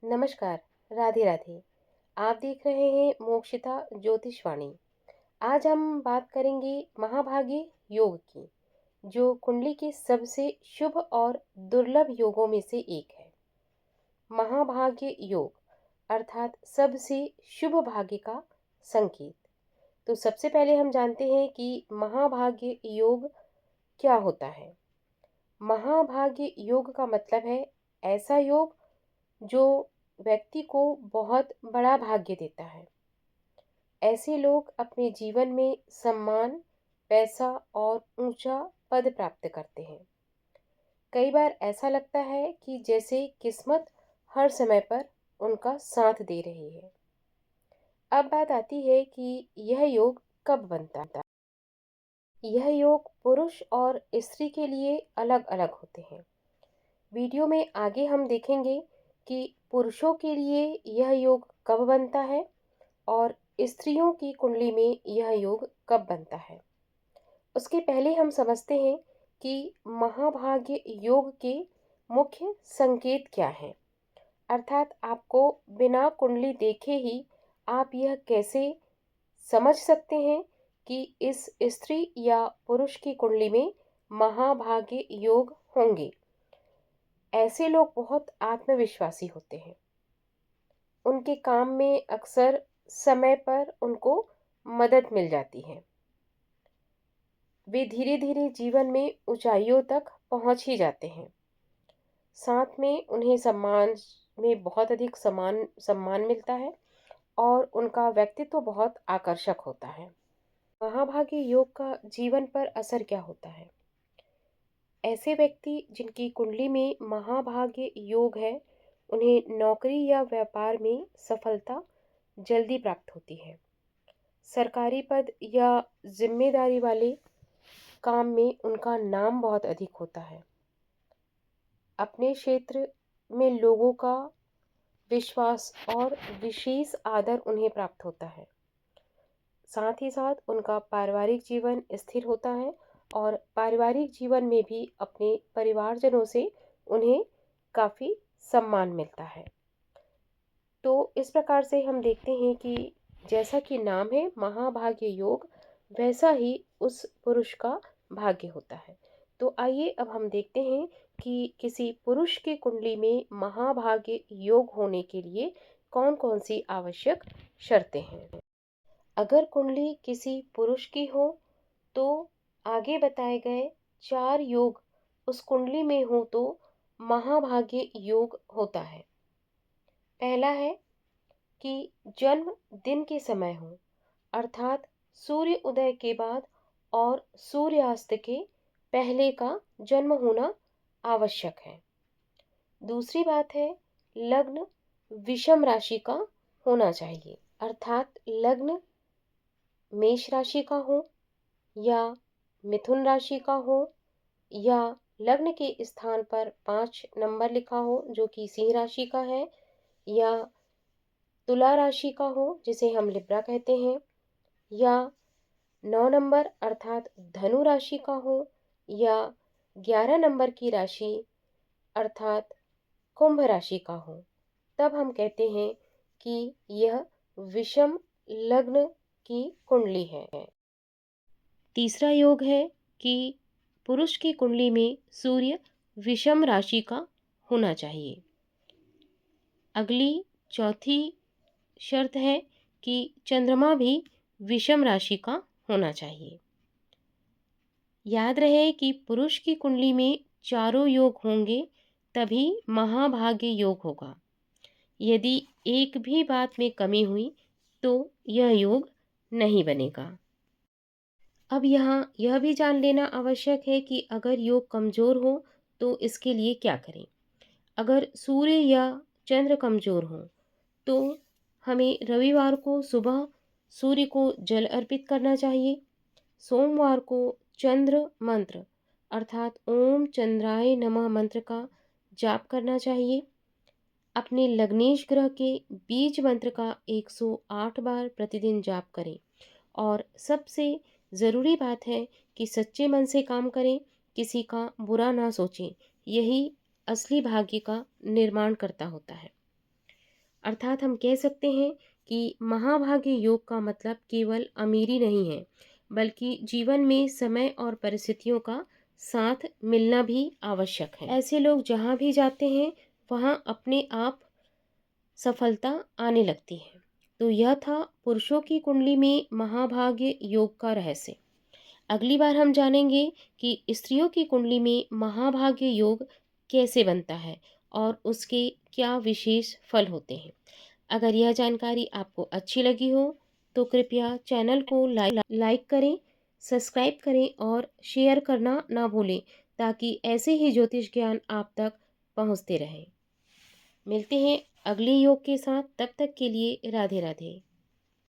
नमस्कार। राधे राधे। आप देख रहे हैं मोक्षिता ज्योतिषवाणी। आज हम बात करेंगे महाभागे योग की, जो कुंडली के सबसे शुभ और दुर्लभ योगों में से एक है। महाभाग्य योग अर्थात सबसे शुभ भाग्य का संकेत। तो सबसे पहले हम जानते हैं कि महाभाग्य योग क्या होता है। महाभाग्य योग का मतलब है ऐसा योग जो व्यक्ति को बहुत बड़ा भाग्य देता है। ऐसे लोग अपने जीवन में सम्मान, पैसा और ऊंचा पद प्राप्त करते हैं। कई बार ऐसा लगता है कि जैसे किस्मत हर समय पर उनका साथ दे रही है। अब बात आती है कि यह योग कब बनता है। यह योग पुरुष और स्त्री के लिए अलग अलग होते हैं। वीडियो में आगे हम देखेंगे कि पुरुषों के लिए यह योग कब बनता है और स्त्रियों की कुंडली में यह योग कब बनता है। उसके पहले हम समझते हैं कि महाभाग्य योग के मुख्य संकेत क्या हैं। अर्थात आपको बिना कुंडली देखे ही आप यह कैसे समझ सकते हैं कि इस स्त्री या पुरुष की कुंडली में महाभाग्य योग होंगे। ऐसे लोग बहुत आत्मविश्वासी होते हैं। उनके काम में अक्सर समय पर उनको मदद मिल जाती है। वे धीरे धीरे जीवन में ऊंचाइयों तक पहुंच ही जाते हैं। साथ में उन्हें सम्मान में बहुत अधिक सम्मान मिलता है और उनका व्यक्तित्व बहुत आकर्षक होता है। महाभाग्य योग का जीवन पर असर क्या होता है। ऐसे व्यक्ति जिनकी कुंडली में महाभाग्य योग है, उन्हें नौकरी या व्यापार में सफलता जल्दी प्राप्त होती है। सरकारी पद या जिम्मेदारी वाले काम में उनका नाम बहुत अधिक होता है। अपने क्षेत्र में लोगों का विश्वास और विशेष आदर उन्हें प्राप्त होता है। साथ ही साथ उनका पारिवारिक जीवन स्थिर होता है और पारिवारिक जीवन में भी अपने परिवारजनों से उन्हें काफ़ी सम्मान मिलता है। तो इस प्रकार से हम देखते हैं कि जैसा कि नाम है महाभाग्य योग, वैसा ही उस पुरुष का भाग्य होता है। तो आइए अब हम देखते हैं कि किसी पुरुष की कुंडली में महाभाग्य योग होने के लिए कौन कौन सी आवश्यक शर्तें हैं। अगर कुंडली किसी पुरुष की हो तो आगे बताए गए 4 योग उस कुंडली में हो तो महाभाग्य योग होता है। पहला है कि जन्म दिन के समय हो, अर्थात सूर्य उदय के बाद और सूर्यास्त के पहले का जन्म होना आवश्यक है। दूसरी बात है लग्न विषम राशि का होना चाहिए, अर्थात लग्न मेष राशि का हो या मिथुन राशि का हो या लग्न के स्थान पर 5 नंबर लिखा हो जो कि सिंह राशि का है, या तुला राशि का हो जिसे हम लिब्रा कहते हैं, या 9 नंबर अर्थात धनु राशि का हो, या 11 नंबर की राशि अर्थात कुंभ राशि का हो। तब हम कहते हैं कि यह विषम लग्न की कुंडली है। तीसरा योग है कि पुरुष की कुंडली में सूर्य विषम राशि का होना चाहिए। अगली चौथी शर्त है कि चंद्रमा भी विषम राशि का होना चाहिए। याद रहे कि पुरुष की कुंडली में चारों योग होंगे तभी महाभाग्य योग होगा। यदि एक भी बात में कमी हुई तो यह योग नहीं बनेगा। अब यहाँ यह भी जान लेना आवश्यक है कि अगर योग कमज़ोर हो तो इसके लिए क्या करें। अगर सूर्य या चंद्र कमज़ोर हो तो हमें रविवार को सुबह सूर्य को जल अर्पित करना चाहिए। सोमवार को चंद्र मंत्र अर्थात ओम चंद्राय नमः मंत्र का जाप करना चाहिए। अपने लग्नेश ग्रह के बीज मंत्र का 108 बार प्रतिदिन जाप करें और सबसे ज़रूरी बात है कि सच्चे मन से काम करें, किसी का बुरा ना सोचें। यही असली भाग्य का निर्माण करता होता है। अर्थात हम कह सकते हैं कि महाभाग्य योग का मतलब केवल अमीरी नहीं है, बल्कि जीवन में समय और परिस्थितियों का साथ मिलना भी आवश्यक है। ऐसे लोग जहाँ भी जाते हैं वहाँ अपने आप सफलता आने लगती है। तो यह था पुरुषों की कुंडली में महाभाग्य योग का रहस्य। अगली बार हम जानेंगे कि स्त्रियों की कुंडली में महाभाग्य योग कैसे बनता है और उसके क्या विशेष फल होते हैं। अगर यह जानकारी आपको अच्छी लगी हो तो कृपया चैनल को लाइक करें, सब्सक्राइब करें और शेयर करना ना भूलें, ताकि ऐसे ही ज्योतिष ज्ञान आप तक पहुंचते रहें। मिलते हैं अगले योग के साथ, तब तक के लिए राधे राधे।